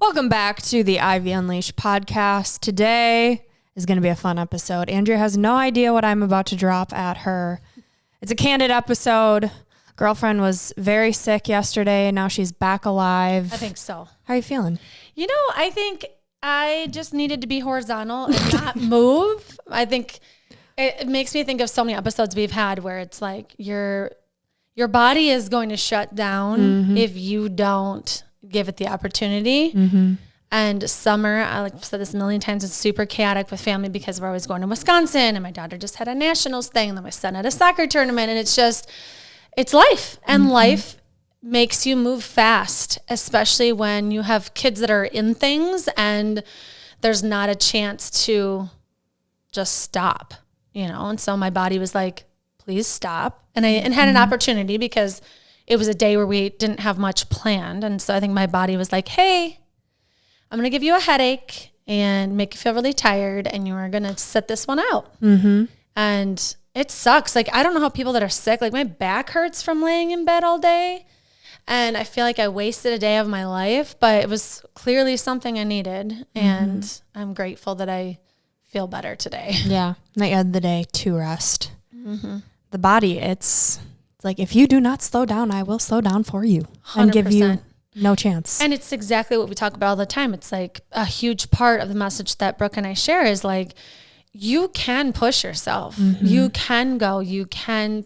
Welcome back to the Ivy Unleashed podcast. Today is going to be a fun episode. Andrea has no idea what I'm about to drop at her. It's a candid episode. Girlfriend was very sick yesterday. Now she's back alive. I think so. How are you feeling? You know, I think I just needed to be horizontal and not move. I think it makes me think of so many episodes we've had where it's like your body is going to shut down if you don't give it the opportunity. And summer, I've said this a million times, it's super chaotic with family because we're always going to Wisconsin, and my daughter just had a nationals thing, and then my son had a soccer tournament, and it's life. And life makes you move fast, especially when you have kids that are in things and there's not a chance to just stop, you know? And so my body was like, please stop. And I had an opportunity because it was a day where we didn't have much planned. And so I think my body was like, hey, I'm going to give you a headache and make you feel really tired, and you are going to sit this one out. And it sucks. Like, I don't know how people that are sick, like my back hurts from laying in bed all day. And I feel like I wasted a day of my life, but it was clearly something I needed. And I'm grateful that I feel better today. Yeah. That you had the day to rest. The body, it's like, if you do not slow down, I will slow down for you and give you no chance. And it's exactly what we talk about all the time. It's like a huge part of the message that Brooke and I share is like, you can push yourself. You can go, you can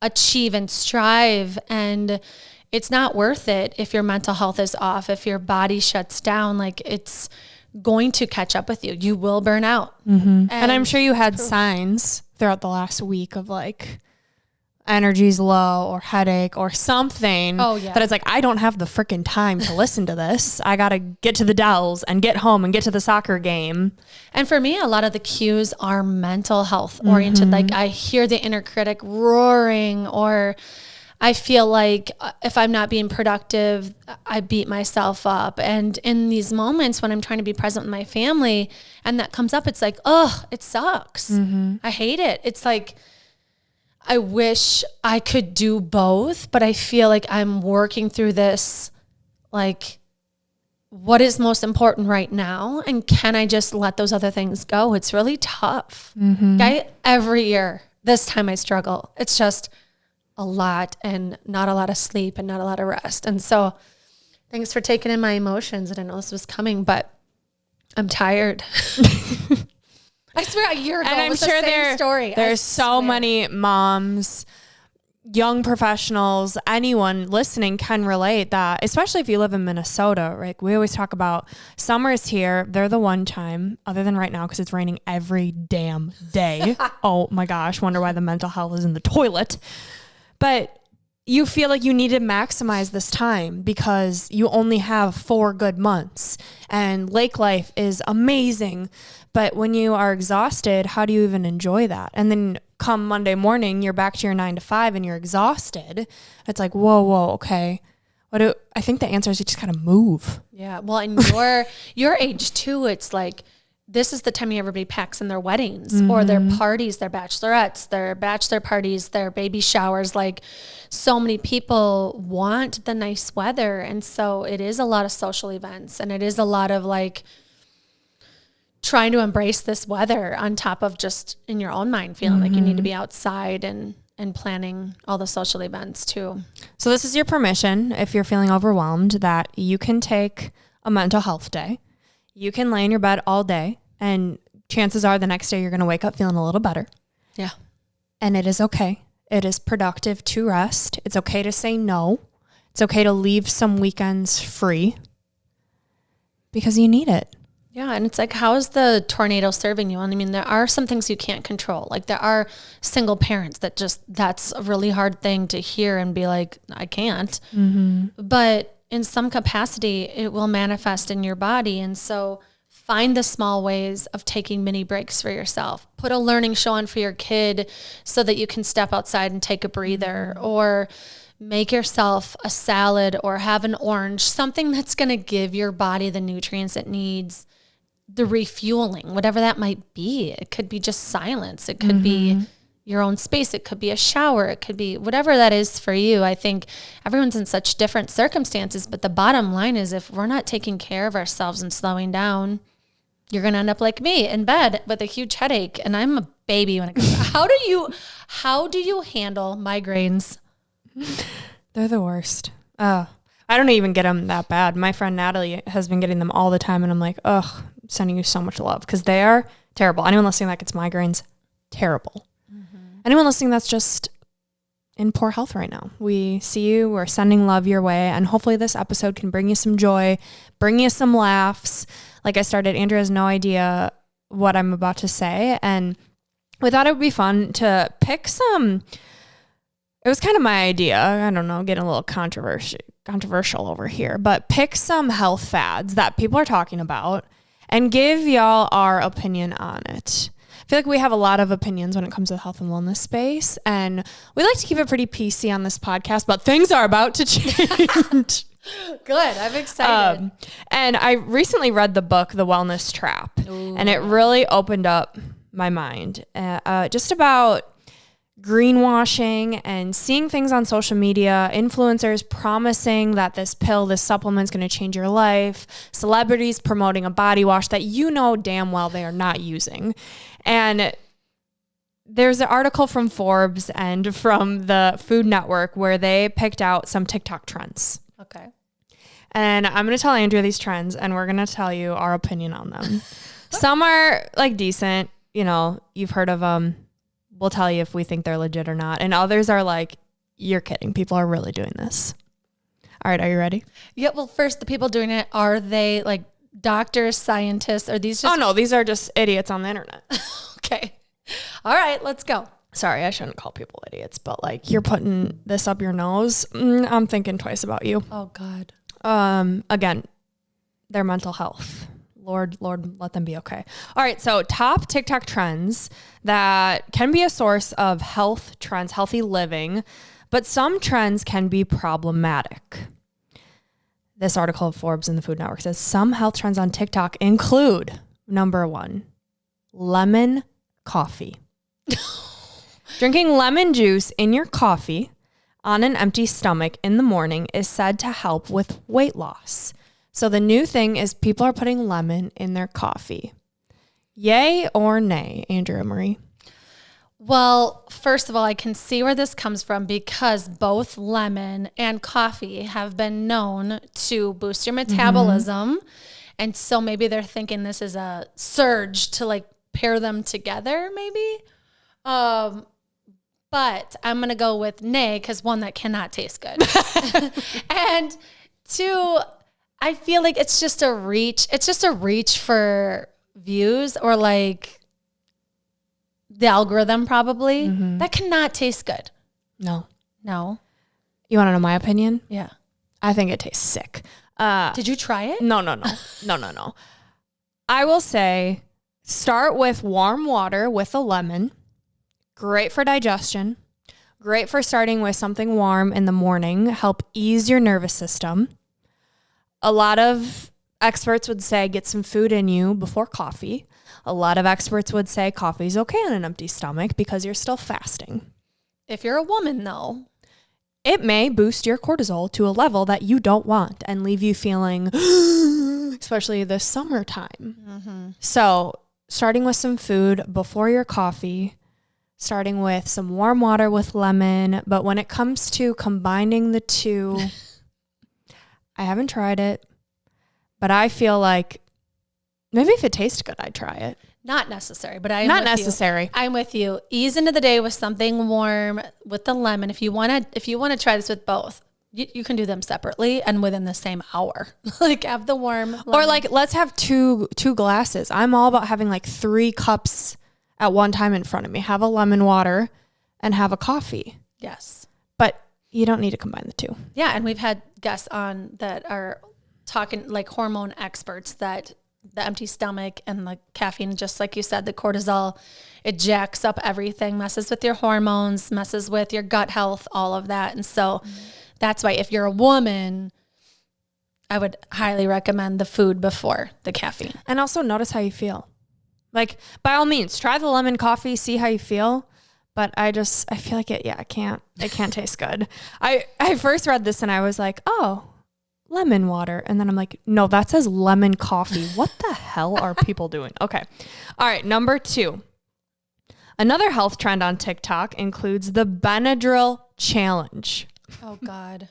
achieve and strive. And it's not worth it if your mental health is off, if your body shuts down. Like, it's going to catch up with you. You will burn out. And I'm sure you had signs throughout the last week of like energy's low or headache or something. Oh, yeah. That it's like, I don't have the freaking time to listen to this. I got to get to the Dells and get home and get to the soccer game. And for me, a lot of the cues are mental health oriented. Like, I hear the inner critic roaring, or I feel like if I'm not being productive, I beat myself up. And in these moments when I'm trying to be present with my family and that comes up, it's like, oh, it sucks. I hate it. It's like, I wish I could do both, but I feel like I'm working through this, like, what is most important right now? And can I just let those other things go? It's really tough. Every year, this time I struggle. It's just a lot, and not a lot of sleep and not a lot of rest. And so thanks for taking in my emotions. I didn't know this was coming, but I'm tired. I swear a year ago, And I'm sure there's so many moms, young professionals, anyone listening can relate that, especially if you live in Minnesota. Right? We always talk about summer's here. They're the one time, other than right now, because it's raining every damn day. Oh my gosh. Wonder why the mental health is in the toilet. But you feel like you need to maximize this time because you only have 4 good months, and lake life is amazing. But when you are exhausted, how do you even enjoy that? And then come Monday morning, you're back to your 9 to 5 and you're exhausted. It's like, whoa, okay. I think the answer is you just gotta move. Yeah. Well, and your age too, it's like, this is the time everybody packs in their weddings or their parties, their bachelorettes, their bachelor parties, their baby showers. Like, so many people want the nice weather. And so it is a lot of social events, and it is a lot of like trying to embrace this weather on top of just in your own mind feeling like you need to be outside and planning all the social events too. So this is your permission, if you're feeling overwhelmed, that you can take a mental health day. You can lay in your bed all day, and chances are the next day you're going to wake up feeling a little better. Yeah. And it is okay. It is productive to rest. It's okay to say no. It's okay to leave some weekends free because you need it. Yeah. And it's like, how is the tornado serving you? And I mean, there are some things you can't control. Like, there are single parents that's a really hard thing to hear and be like, I can't. But in some capacity, it will manifest in your body. And so find the small ways of taking mini breaks for yourself. Put a learning show on for your kid so that you can step outside and take a breather, or make yourself a salad or have an orange, something that's going to give your body the nutrients it needs, the refueling, whatever that might be. It could be just silence. It could be your own space. It could be a shower. It could be whatever that is for you. I think everyone's in such different circumstances, but the bottom line is if we're not taking care of ourselves and slowing down, you're going to end up like me in bed with a huge headache. And I'm a baby when it comes to how do you handle migraines? They're the worst. I don't even get them that bad. My friend Natalie has been getting them all the time. And I'm like, ugh, sending you so much love because they are terrible. Anyone listening that gets migraines, terrible. Anyone listening that's just in poor health right now, we see you. We're sending love your way. And hopefully this episode can bring you some joy, bring you some laughs. Like I started, Andrew has no idea what I'm about to say. And we thought it would be fun to pick some. It was kind of my idea. I don't know, getting a little controversial over here, but pick some health fads that people are talking about and give y'all our opinion on it. I feel like we have a lot of opinions when it comes to the health and wellness space, and we like to keep it pretty PC on this podcast, but things are about to change. Good. I'm excited. And I recently read the book, The Wellness Trap, and it really opened up my mind just about greenwashing and seeing things on social media, influencers promising that this pill, this supplement is going to change your life, celebrities promoting a body wash that you know damn well they are not using. And there's an article from Forbes and from the Food Network where they picked out some TikTok trends. Okay. And I'm going to tell Andrea these trends and we're going to tell you our opinion on them. Some are like decent, you know, you've heard of them. We'll tell you if we think they're legit or not. And others are like, you're kidding. People are really doing this. All right. Are you ready? Yeah. Well, first, the people doing it, are they like doctors, scientists? Are these just... Oh, no. These are just idiots on the internet. Okay. All right. Let's go. Sorry, I shouldn't call people idiots, but like you're putting this up your nose. I'm thinking twice about you. Oh, God. Again, their mental health. Lord, let them be okay. All right. So top TikTok trends that can be a source of health trends, healthy living, but some trends can be problematic. This article of Forbes and the Food Network says some health trends on TikTok include, number 1, lemon coffee. Drinking lemon juice in your coffee on an empty stomach in the morning is said to help with weight loss. So the new thing is people are putting lemon in their coffee. Yay or nay, Andrea Marie? Well, first of all, I can see where this comes from because both lemon and coffee have been known to boost your metabolism. And so maybe they're thinking this is a surge to like pair them together maybe. But I'm going to go with nay because 1, that cannot taste good. And 2, I feel like it's just a reach. It's just a reach for views or like the algorithm probably. That cannot taste good. No. You want to know my opinion? Yeah. I think it tastes sick. Did you try it? No. I will say start with warm water with a lemon. Great for digestion. Great for starting with something warm in the morning. Help ease your nervous system. A lot of experts would say get some food in you before coffee. A lot of experts would say coffee is okay on an empty stomach because you're still fasting. If you're a woman, though, it may boost your cortisol to a level that you don't want and leave you feeling, especially this summertime. So starting with some food before your coffee, starting with some warm water with lemon. But when it comes to combining the two, I haven't tried it, but I feel like maybe if it tastes good, I'd try it. Not necessary, but I'm not necessary. I'm with you. Ease into the day with something warm with the lemon. If you want to try this with both, you can do them separately and within the same hour. Like have the warm lemon. Or like let's have two glasses. I'm all about having like 3 cups at one time in front of me. Have a lemon water and have a coffee. Yes. But you don't need to combine the two. Yeah, and we've had guests on that are talking like hormone experts that the empty stomach and the caffeine, just like you said, the cortisol, it jacks up everything, messes with your hormones, messes with your gut health, all of that. And so that's why if you're a woman, I would highly recommend the food before the caffeine. And also notice how you feel. Like by all means, try the lemon coffee, see how you feel. but I feel like it can't taste good. I first read this and I was like, oh, lemon water. And then I'm like, no, that says lemon coffee. What the hell are people doing? Okay. All right. Number 2. Another health trend on TikTok includes the Benadryl challenge. Oh God.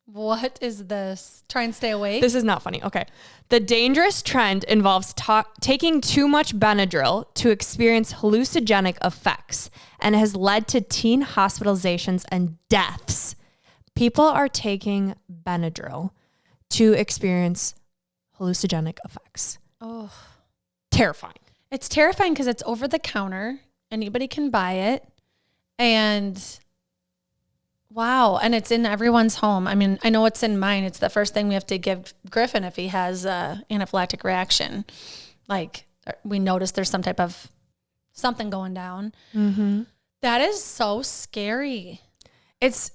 What is this? Try and stay awake? This is not funny. Okay. The dangerous trend involves taking too much Benadryl to experience hallucinogenic effects and has led to teen hospitalizations and deaths. People are taking Benadryl to experience hallucinogenic effects. Oh, terrifying. It's terrifying because it's over the counter. Anybody can buy it. And wow. And it's in everyone's home. I mean, I know it's in mine. It's the first thing we have to give Griffin if he has an anaphylactic reaction. Like we notice there's some type of something going down. Mm-hmm. That is so scary. It's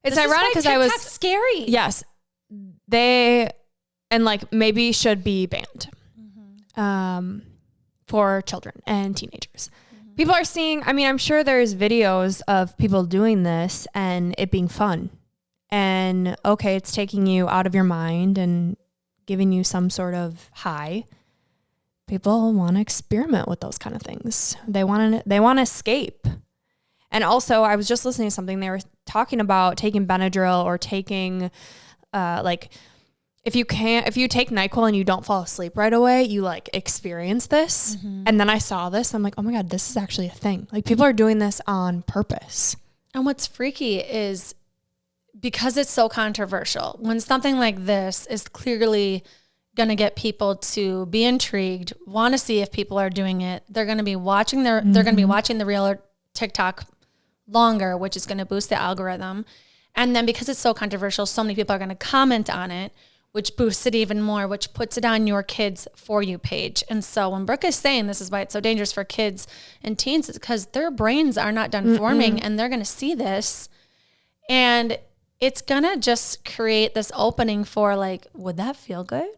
ironic because I was scary. Yes. They, and like maybe should be banned for children and teenagers. Mm-hmm. People are seeing, I mean, I'm sure there's videos of people doing this and it being fun. And okay, it's taking you out of your mind and giving you some sort of high. People want to experiment with those kind of things. They want to escape. And also, I was just listening to something. They were talking about taking Benadryl or taking, like, if you take NyQuil and you don't fall asleep right away, you like experience this. Mm-hmm. And then I saw this. I'm like, oh my God, this is actually a thing. Like people are doing this on purpose. And what's freaky is because it's so controversial, when something like this is clearly going to get people to be intrigued, want to see if people are doing it, they're going to be watching they're going to be watching the real TikTok longer, which is going to boost the algorithm. And then because it's so controversial, so many people are going to comment on it, which boosts it even more, which puts it on your kids' For You page. And so when Brooke is saying this is why it's so dangerous for kids and teens, it's because their brains are not done forming and they're going to see this. And it's going to just create this opening for like, would that feel good?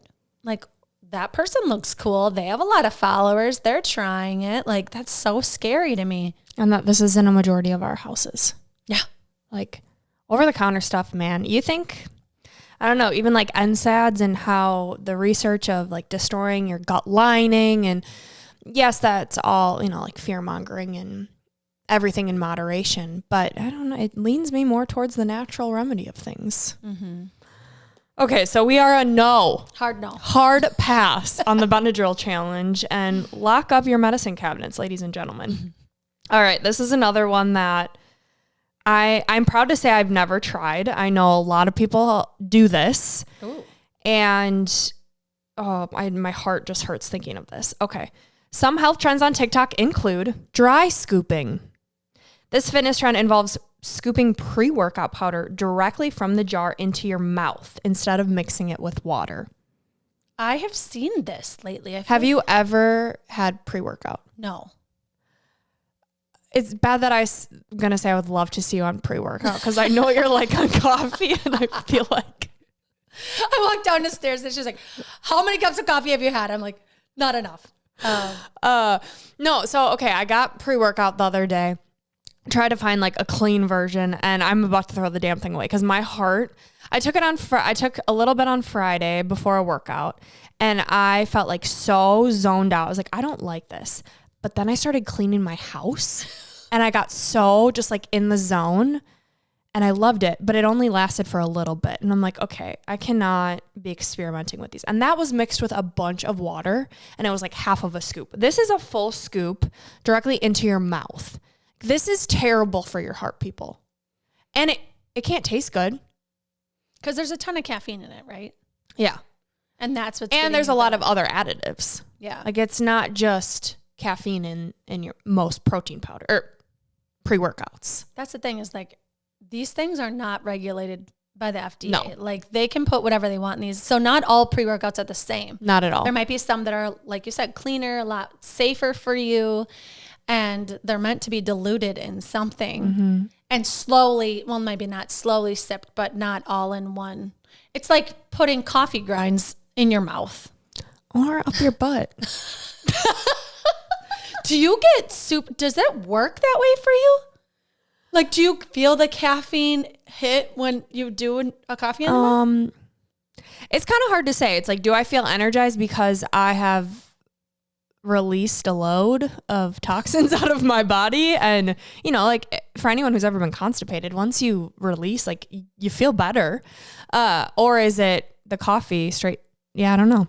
Like that person looks cool. They have a lot of followers. They're trying it. Like that's so scary to me. And that this is in a majority of our houses. Yeah. Like over the counter stuff, man. You think, I don't know, even like NSAIDs and how the research of like destroying your gut lining. And yes, that's all, like fear mongering and everything in moderation. But I don't know, it leans me more towards the natural remedy of things. Mm-hmm. Okay, so we are a no. Hard pass on the Benadryl challenge and lock up your medicine cabinets, ladies and gentlemen. Mm-hmm. All right, this is another one that I'm proud to say I've never tried. I know a lot of people do this. Ooh. And my heart just hurts thinking of this. Okay. Some health trends on TikTok include dry scooping. This fitness trend involves scooping pre-workout powder directly from the jar into your mouth instead of mixing it with water. I have seen this lately. Have you ever had pre-workout? No. It's bad that I'm going to say I would love to see you on pre-workout because I know you're like on coffee and I feel like. I walked down the stairs and she's like, how many cups of coffee have you had? I'm like, not enough. No. So, okay. I got pre-workout the other day. Tried to find like a clean version and I'm about to throw the damn thing away because my heart, I took a little bit on Friday before a workout and I felt like so zoned out. I was like, I don't like this. But then I started cleaning my house and I got so just like in the zone and I loved it, but it only lasted for a little bit. And I'm like, okay, I cannot be experimenting with these. And that was mixed with a bunch of water and it was like half of a scoop. This is a full scoop directly into your mouth. This is terrible for your heart, people. And it can't taste good. Because there's a ton of caffeine in it, right? Yeah. And that's what's And there's a lot of other additives. Yeah. Like it's not just caffeine in your most protein powder or pre-workouts. That's the thing is like these things are not regulated by the FDA. No. Like they can put whatever they want in these. So not all pre-workouts are the same. Not at all. There might be some that are, like you said, cleaner, a lot safer for you. And they're meant to be diluted in something and slowly, well, maybe not slowly sipped, but not all in one. It's like putting coffee grinds in your mouth. Or up your butt. Do you get soup? Does that work that way for you? Like, do you feel the caffeine hit when you do a coffee in the morning? It's kind of hard to say. It's like, do I feel energized because I have released a load of toxins out of my body? And, like for anyone who's ever been constipated, once you release, like you feel better. Or is it the coffee straight? Yeah, I don't know.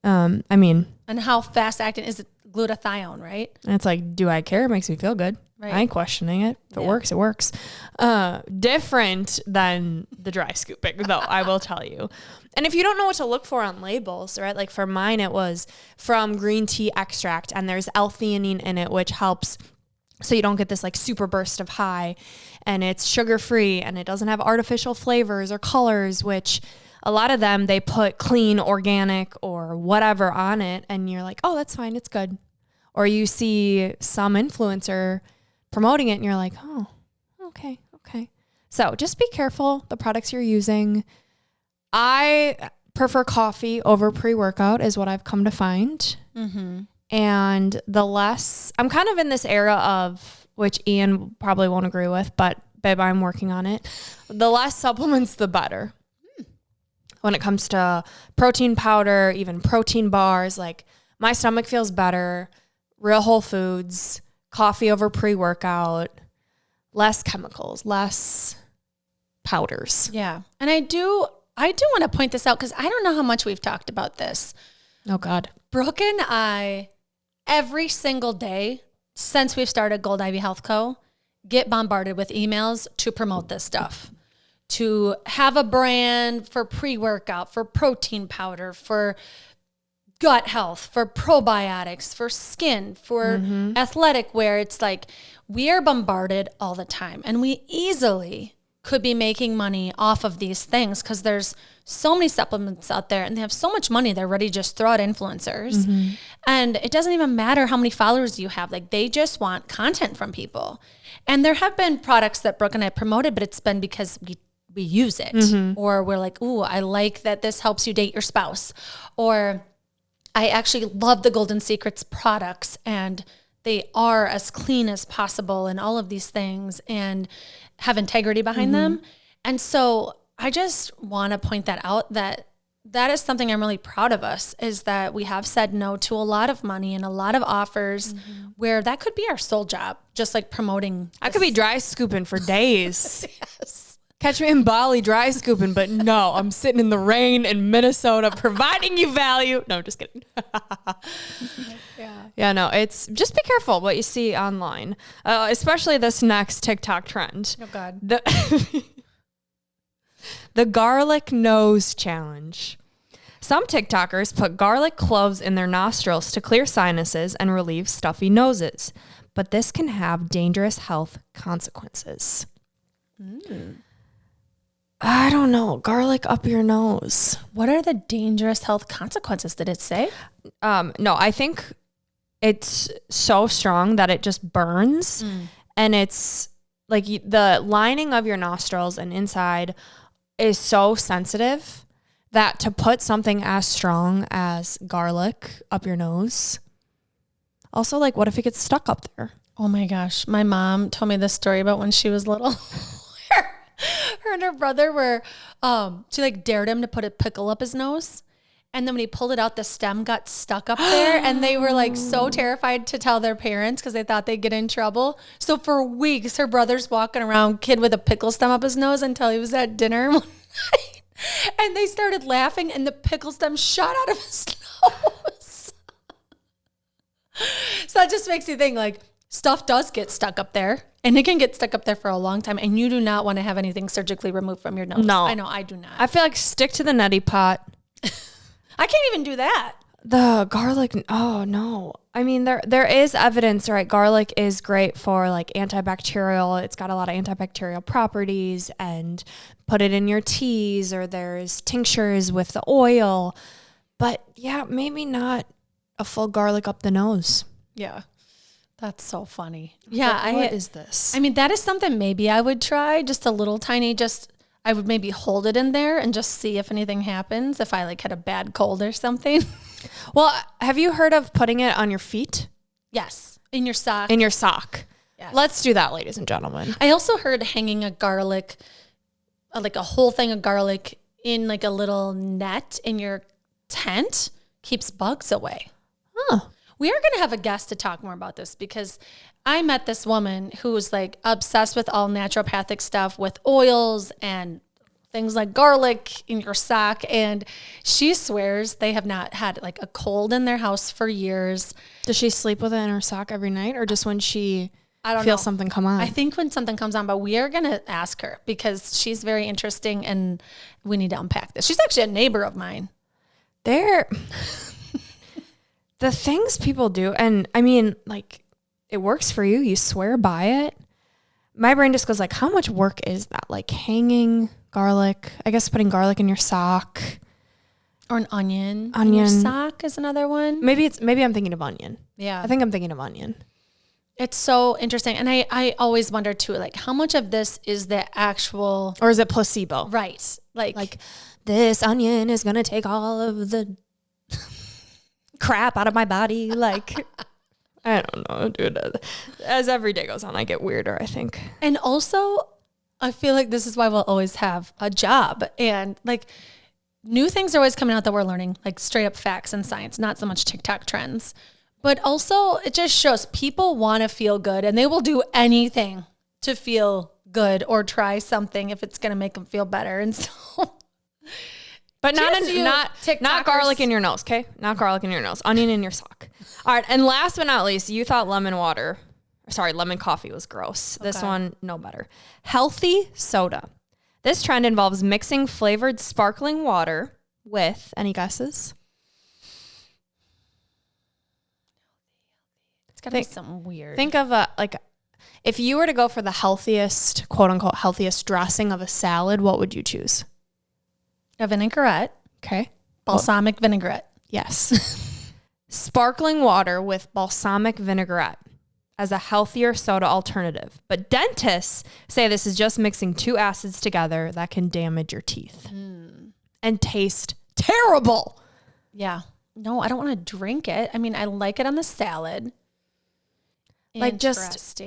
And how fast acting is it? Glutathione, right? It's like, do I care? It makes me feel good. Right. I ain't questioning it. If it works, it works. Different than the dry scooping, though, I will tell you. And if you don't know what to look for on labels, right? Like for mine, it was from green tea extract, and there's L-theanine in it, which helps so you don't get this like super burst of high, and it's sugar-free, and it doesn't have artificial flavors or colors, which a lot of them, they put clean, organic, or whatever on it, and you're like, oh, that's fine, it's good. Or you see some influencer promoting it, and you're like, oh, okay. So just be careful the products you're using. I prefer coffee over pre-workout is what I've come to find. Mm-hmm. And I'm kind of in this era of, which Ian probably won't agree with, but babe, I'm working on it. The less supplements, the better. When it comes to protein powder, even protein bars, like my stomach feels better, real whole foods, coffee over pre-workout, less chemicals, less powders. Yeah. And I do want to point this out because I don't know how much we've talked about this. Oh God. Brooke and I, every single day since we've started Gold Ivy Health Co., get bombarded with emails to promote this stuff. To have a brand for pre-workout, for protein powder, for gut health, for probiotics, for skin, for athletic wear. It's like we are bombarded all the time, and we easily could be making money off of these things because there's so many supplements out there, and they have so much money they're ready to just throw at influencers. And it doesn't even matter how many followers you have. Like, they just want content from people. And there have been products that Brooke and I promoted, but it's been because we use it, or we're like, ooh, I like that this helps you date your spouse, or I actually love the Golden Secrets products and they are as clean as possible and all of these things and have integrity behind them. And so I just want to point that out, that is something I'm really proud of us, is that we have said no to a lot of money and a lot of offers where that could be our sole job, just like promoting. I could be dry scooping for days. Yes. Catch me in Bali dry scooping, but no, I'm sitting in the rain in Minnesota providing you value. No, just kidding. Yeah, no, it's just be careful what you see online, especially this next TikTok trend. Oh, God. The garlic nose challenge. Some TikTokers put garlic cloves in their nostrils to clear sinuses and relieve stuffy noses, but this can have dangerous health consequences. I don't know. Garlic up your nose. What are the dangerous health consequences? Did it say? No, I think it's so strong that it just burns. And it's like the lining of your nostrils and inside is so sensitive that to put something as strong as garlic up your nose. Also, like, what if it gets stuck up there? Oh my gosh. My mom told me this story about when she was little. Her and her brother were, she like dared him to put a pickle up his nose. And then when he pulled it out, the stem got stuck up there. And they were like so terrified to tell their parents because they thought they'd get in trouble. So for weeks, her brother's walking around, kid with a pickle stem up his nose, until he was at dinner one night. And they started laughing and the pickle stem shot out of his nose. So that just makes you think, like, stuff does get stuck up there, and it can get stuck up there for a long time, and you do not want to have anything surgically removed from your nose. No. I know, I do not. I feel like stick to the neti pot. I can't even do that. The garlic, oh no. I mean, there is evidence, right? Garlic is great for like antibacterial. It's got a lot of antibacterial properties, and put it in your teas, or there's tinctures with the oil. But yeah, maybe not a full garlic up the nose. Yeah. That's so funny. Yeah. What is this? I mean, that is something maybe I would try, just a little tiny, I would maybe hold it in there and just see if anything happens, if I like had a bad cold or something. Well, have you heard of putting it on your feet? Yes. In your sock. In your sock. Yes. Let's do that, ladies and gentlemen. I also heard hanging a garlic, like a whole thing of garlic in like a little net in your tent keeps bugs away. Huh. We are going to have a guest to talk more about this because I met this woman who was like obsessed with all naturopathic stuff with oils and things like garlic in your sock. And she swears they have not had like a cold in their house for years. Does she sleep with it in her sock every night or just when she feels know. Something come on? I think when something comes on, but we are going to ask her because she's very interesting and we need to unpack this. She's actually a neighbor of mine. The things people do, and I mean, like, it works for you. You swear by it. My brain just goes like, how much work is that? Like hanging garlic, I guess putting garlic in your sock. Or an onion. In your sock is another one. Maybe I'm thinking of onion. Yeah. I think I'm thinking of onion. It's so interesting. And I always wonder too, like how much of this is the actual. Or is it placebo? Right. Like this onion is going to take all of the crap out of my body. Like, I don't know, dude. As every day goes on, I get weirder, I think. And also, I feel like this is why we'll always have a job. And like new things are always coming out that we're learning, like straight up facts and science, not so much TikTok trends. But also, it just shows people want to feel good and they will do anything to feel good or try something if it's going to make them feel better. And so... But not garlic in your nose, okay? Not garlic in your nose. Onion in your sock. All right, and last but not least, you thought lemon coffee was gross. Okay. This one, no better. Healthy soda. This trend involves mixing flavored sparkling water with, any guesses? It's got to be something weird. Think of if you were to go for the healthiest, quote unquote, healthiest dressing of a salad, what would you choose? A vinaigrette. Okay. Balsamic vinaigrette. Yes. Sparkling water with balsamic vinaigrette as a healthier soda alternative. But dentists say this is just mixing two acids together that can damage your teeth and taste terrible. Yeah. No, I don't want to drink it. I mean, I like it on the salad. Like just,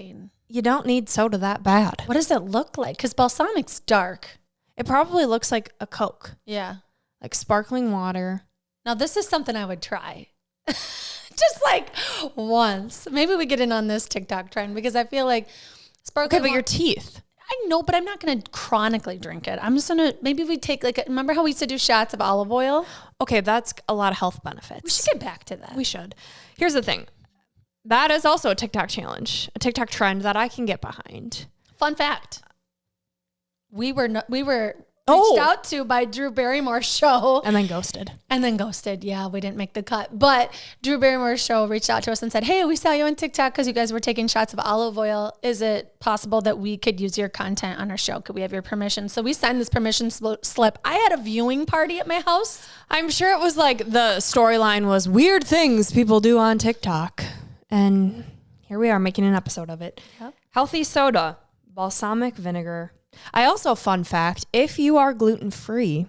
you don't need soda that bad. What does it look like? Because balsamic's dark. It probably looks like a Coke. Yeah. Like sparkling water. Now, this is something I would try. Just like once. Maybe we get in on this TikTok trend because I feel like sparkling water. Okay, but your teeth. I know, but I'm not going to chronically drink it. I'm just going to, maybe we take remember how we used to do shots of olive oil? Okay, that's a lot of health benefits. We should get back to that. We should. Here's the thing. That is also a TikTok challenge, a TikTok trend that I can get behind. Fun fact. We were reached out to by Drew Barrymore's show. And then ghosted. Yeah, we didn't make the cut. But Drew Barrymore's show reached out to us and said, hey, we saw you on TikTok because you guys were taking shots of olive oil. Is it possible that we could use your content on our show? Could we have your permission? So we signed this permission slip. I had a viewing party at my house. I'm sure it was like the storyline was weird things people do on TikTok. And here we are making an episode of it. Yep. Healthy soda, balsamic vinegar. I also, fun fact, if you are gluten-free,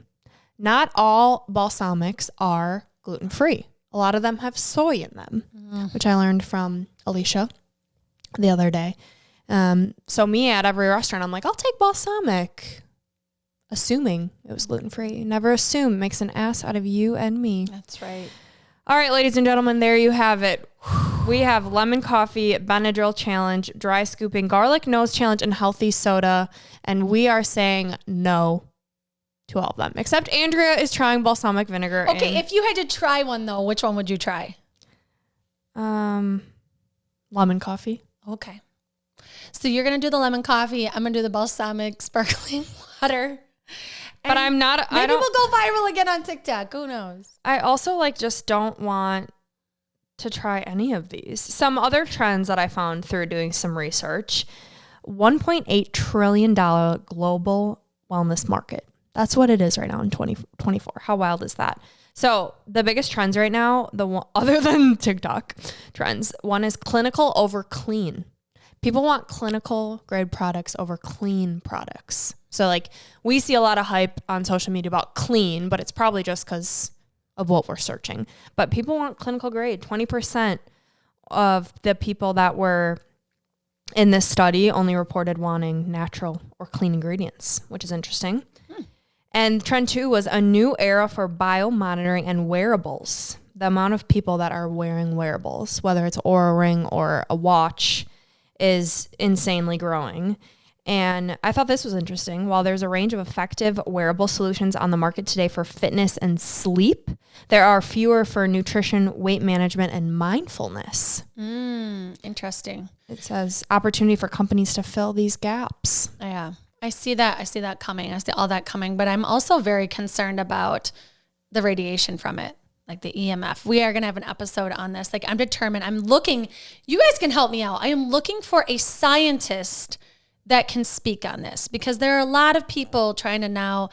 not all balsamics are gluten-free. A lot of them have soy in them, which I learned from Alicia the other day. So me at every restaurant, I'm like, I'll take balsamic, assuming it was gluten-free. Never assume. It makes an ass out of you and me. That's right. All right, ladies and gentlemen, there you have it. We have lemon coffee, Benadryl challenge, dry scooping, garlic nose challenge, and healthy soda. And we are saying no to all of them. Except Andrea is trying balsamic vinegar. Okay, if you had to try one, though, which one would you try? Lemon coffee. Okay. So you're going to do the lemon coffee. I'm going to do the balsamic sparkling water. But I'm not. Maybe we'll go viral again on TikTok. Who knows? I also just don't want to try any of these. Some other trends that I found through doing some research: $1.8 trillion global wellness market. That's what it is right now in 2024. How wild is that? So the biggest trends right now, other than TikTok trends, one is clinical over clean. People want clinical grade products over clean products. So we see a lot of hype on social media about clean, but it's probably just because of what we're searching. But people want clinical grade, 20% of the people that were in this study only reported wanting natural or clean ingredients, which is interesting. And trend 2 was a new era for biomonitoring and wearables. The amount of people that are wearing wearables, whether it's Oura Ring or a watch, is insanely growing. And I thought this was interesting. While there's a range of effective wearable solutions on the market today for fitness and sleep, there are fewer for nutrition, weight management, and mindfulness. Interesting. It says opportunity for companies to fill these gaps. Yeah. I see that coming. I see all that coming, but I'm also very concerned about the radiation from it, like the EMF. We are going to have an episode on this. Like, I'm determined. I'm looking, you guys can help me out. I am looking for a scientist that can speak on this, because there are a lot of people trying to now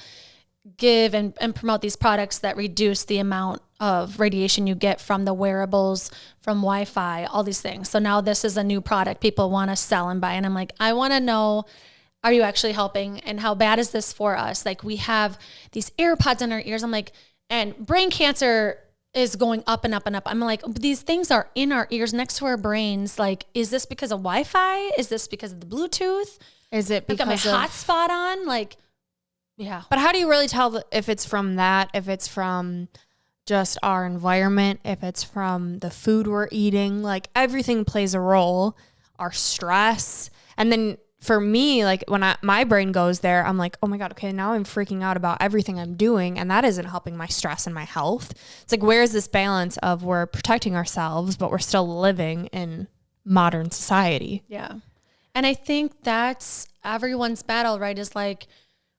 give and promote these products that reduce the amount of radiation you get from the wearables, from Wi-Fi, all these things. So now this is a new product people want to sell and buy. And I'm like, I want to know, are you actually helping? And how bad is this for us? Like, we have these AirPods in our ears. I'm like, and brain cancer is going up and up and up. I'm like, these things are in our ears next to our brains. Like, is this because of Wi-Fi? Is this because of the Bluetooth? Is it because I got my hotspot on? Like, yeah. But how do you really tell if it's from that, if it's from just our environment, if it's from the food we're eating? Like, everything plays a role, our stress. And then for me, like, when my brain goes there, I'm like, oh my God, okay, now I'm freaking out about everything I'm doing, and that isn't helping my stress and my health. It's like, where is this balance of we're protecting ourselves, but we're still living in modern society? Yeah. And I think that's everyone's battle, right? Is like,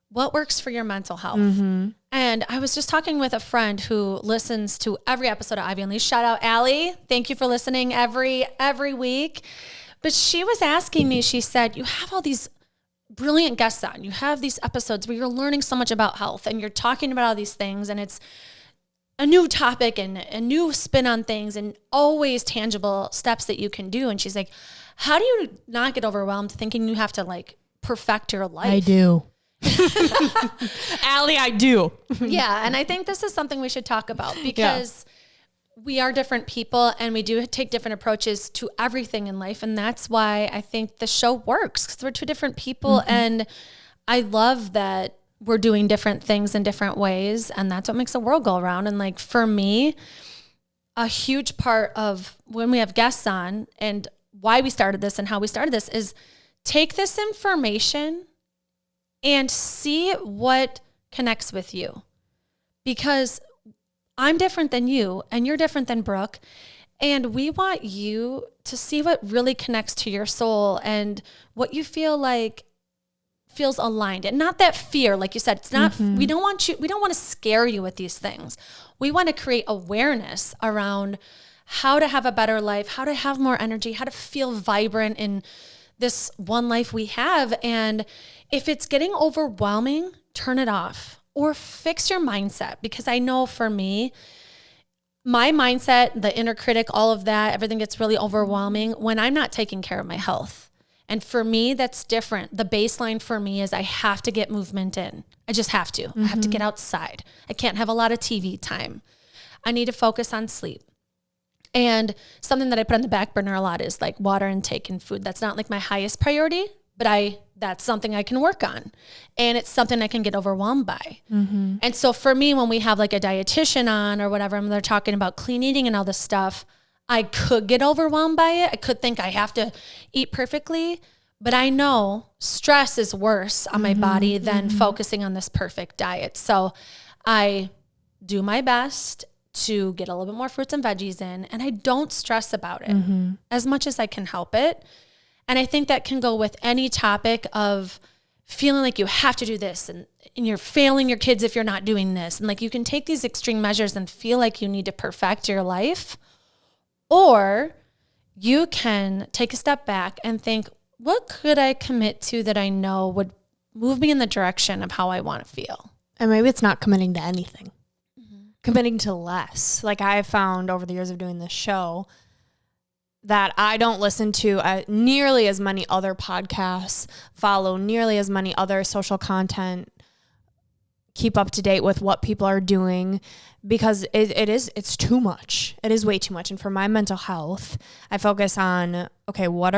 what works for your mental health? Mm-hmm. And I was just talking with a friend who listens to every episode of Ivy Unleashed. Shout out, Allie. Thank you for listening every week. But she was asking me, she said, you have all these brilliant guests on. You have these episodes where you're learning so much about health and you're talking about all these things, and it's a new topic and a new spin on things and always tangible steps that you can do. And she's like, how do you not get overwhelmed thinking you have to, like, perfect your life? I do. Allie, I do. Yeah. And I think this is something we should talk about, because we are different people and we do take different approaches to everything in life. And that's why I think the show works, because we're two different people. Mm-hmm. And I love that we're doing different things in different ways. And that's what makes the world go around. And, like, for me, a huge part of when we have guests on and why we started this and how we started this is take this information and see what connects with you, because I'm different than you and you're different than Brooke. And we want you to see what really connects to your soul and what you feel like feels aligned. And not that fear, like you said, it's not, we don't want to scare you with these things. We want to create awareness around how to have a better life, how to have more energy, how to feel vibrant in this one life we have. And if it's getting overwhelming, turn it off or fix your mindset. Because I know for me, my mindset, the inner critic, all of that, everything gets really overwhelming when I'm not taking care of my health. And for me, that's different. The baseline for me is I have to get movement in. I just have to. I have to get outside. I can't have a lot of TV time. I need to focus on sleep. And something that I put on the back burner a lot is, like, water intake and food. That's not, like, my highest priority, but that's something I can work on. And it's something I can get overwhelmed by. Mm-hmm. And so for me, when we have, like, a dietitian on or whatever, and they're talking about clean eating and all this stuff, I could get overwhelmed by it. I could think I have to eat perfectly, but I know stress is worse on my body than focusing on this perfect diet. So I do my best to get a little bit more fruits and veggies in, and I don't stress about it as much as I can help it. And I think that can go with any topic of feeling like you have to do this and you're failing your kids if you're not doing this. And, like, you can take these extreme measures and feel like you need to perfect your life, or you can take a step back and think, what could I commit to that I know would move me in the direction of how I want to feel? And maybe it's not committing to anything. Committing to less. Like, I've found over the years of doing this show that I don't listen to nearly as many other podcasts, follow nearly as many other social content keep up to date with what people are doing because it's too much. It is way too much. And for my mental health, I focus on, okay, what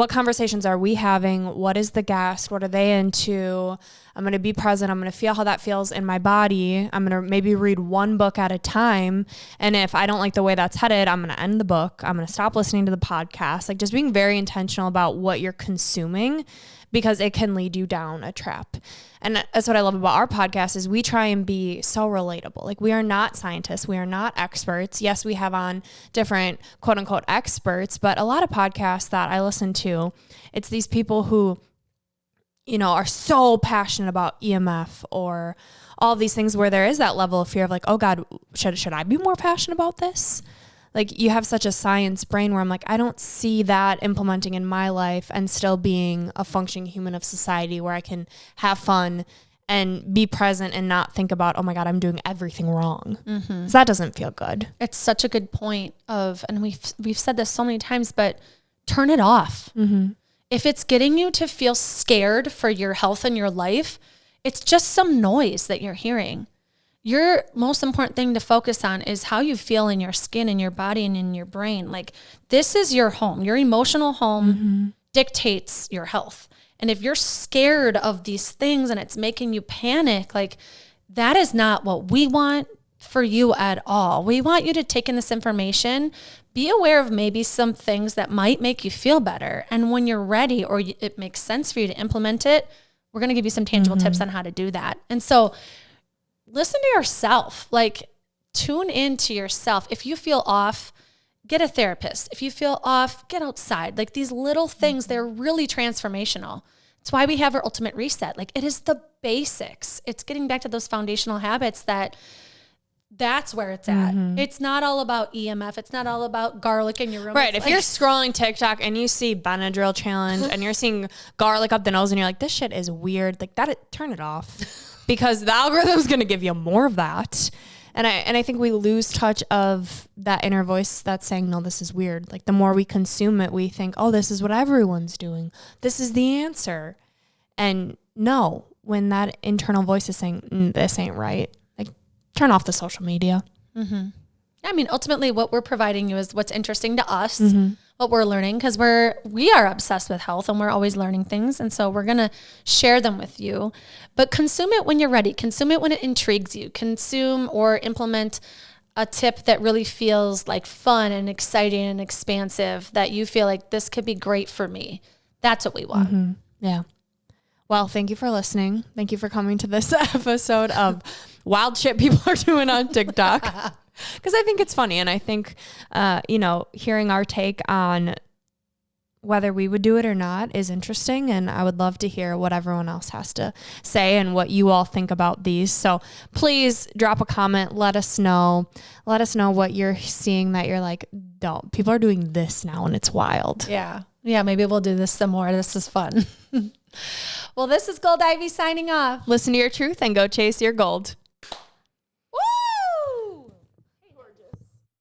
conversations are we having? What is the guest? What are they into? I'm going to be present. I'm going to feel how that feels in my body. I'm going to maybe read one book at a time. And if I don't like the way that's headed, I'm going to end the book. I'm going to stop listening to the podcast. Like just being very intentional about what you're consuming because it can lead you down a trap. And that's what I love about our podcast is we try and be so relatable. Like we are not scientists. We are not experts. Yes, we have on different quote unquote experts, but a lot of podcasts that I listen to, it's these people who, you know, are so passionate about EMF or all of these things where there is that level of fear of like, oh God, should I be more passionate about this? Like you have such a science brain where I'm like, I don't see that implementing in my life and still being a functioning human of society where I can have fun and be present and not think about, oh my God, I'm doing everything wrong. Mm-hmm. So that doesn't feel good. It's such a good point and we've said this so many times, but turn it off. Mm-hmm. If it's getting you to feel scared for your health and your life, it's just some noise that you're hearing. Your most important thing to focus on is how you feel in your skin, in your body, and in your brain. Like this is your home. Your emotional home dictates your health. And if you're scared of these things and it's making you panic, like that is not what we want for you at all. We want you to take in this information, be aware of maybe some things that might make you feel better. And when you're ready or it makes sense for you to implement it, we're going to give you some tangible tips on how to do that. And so listen to yourself, like tune into yourself. If you feel off, get a therapist. If you feel off, get outside. Like these little things, they're really transformational. It's why we have our ultimate reset. Like it is the basics. It's getting back to those foundational habits that's where it's at. It's not all about EMF. It's not all about garlic in your room. Right. If you're scrolling TikTok and you see Benadryl challenge and you're seeing garlic up the nose and you're like, this shit is weird. Like turn it off. Because the algorithm is going to give you more of that. And I think we lose touch of that inner voice that's saying, no, this is weird. Like the more we consume it, we think, oh, this is what everyone's doing. This is the answer. And no, when that internal voice is saying, this ain't right, like turn off the social media. Mm-hmm. I mean, ultimately what we're providing you is what's interesting to us, what we're learning, because we are obsessed with health and we're always learning things. And so we're going to share them with you, but consume it when you're ready. Consume it when it intrigues you. Consume or implement a tip that really feels like fun and exciting and expansive, that you feel like this could be great for me. That's what we want. Mm-hmm. Yeah. Well, thank you for listening. Thank you for coming to this episode of wild shit people are doing on TikTok. Because I think it's funny. And I think, hearing our take on whether we would do it or not is interesting. And I would love to hear what everyone else has to say and what you all think about these. So please drop a comment. Let us know. Let us know what you're seeing that you're like, no, people are doing this now and it's wild. Yeah. Yeah. Maybe we'll do this some more. This is fun. Well, this is Gold Ivy signing off. Listen to your truth and go chase your gold.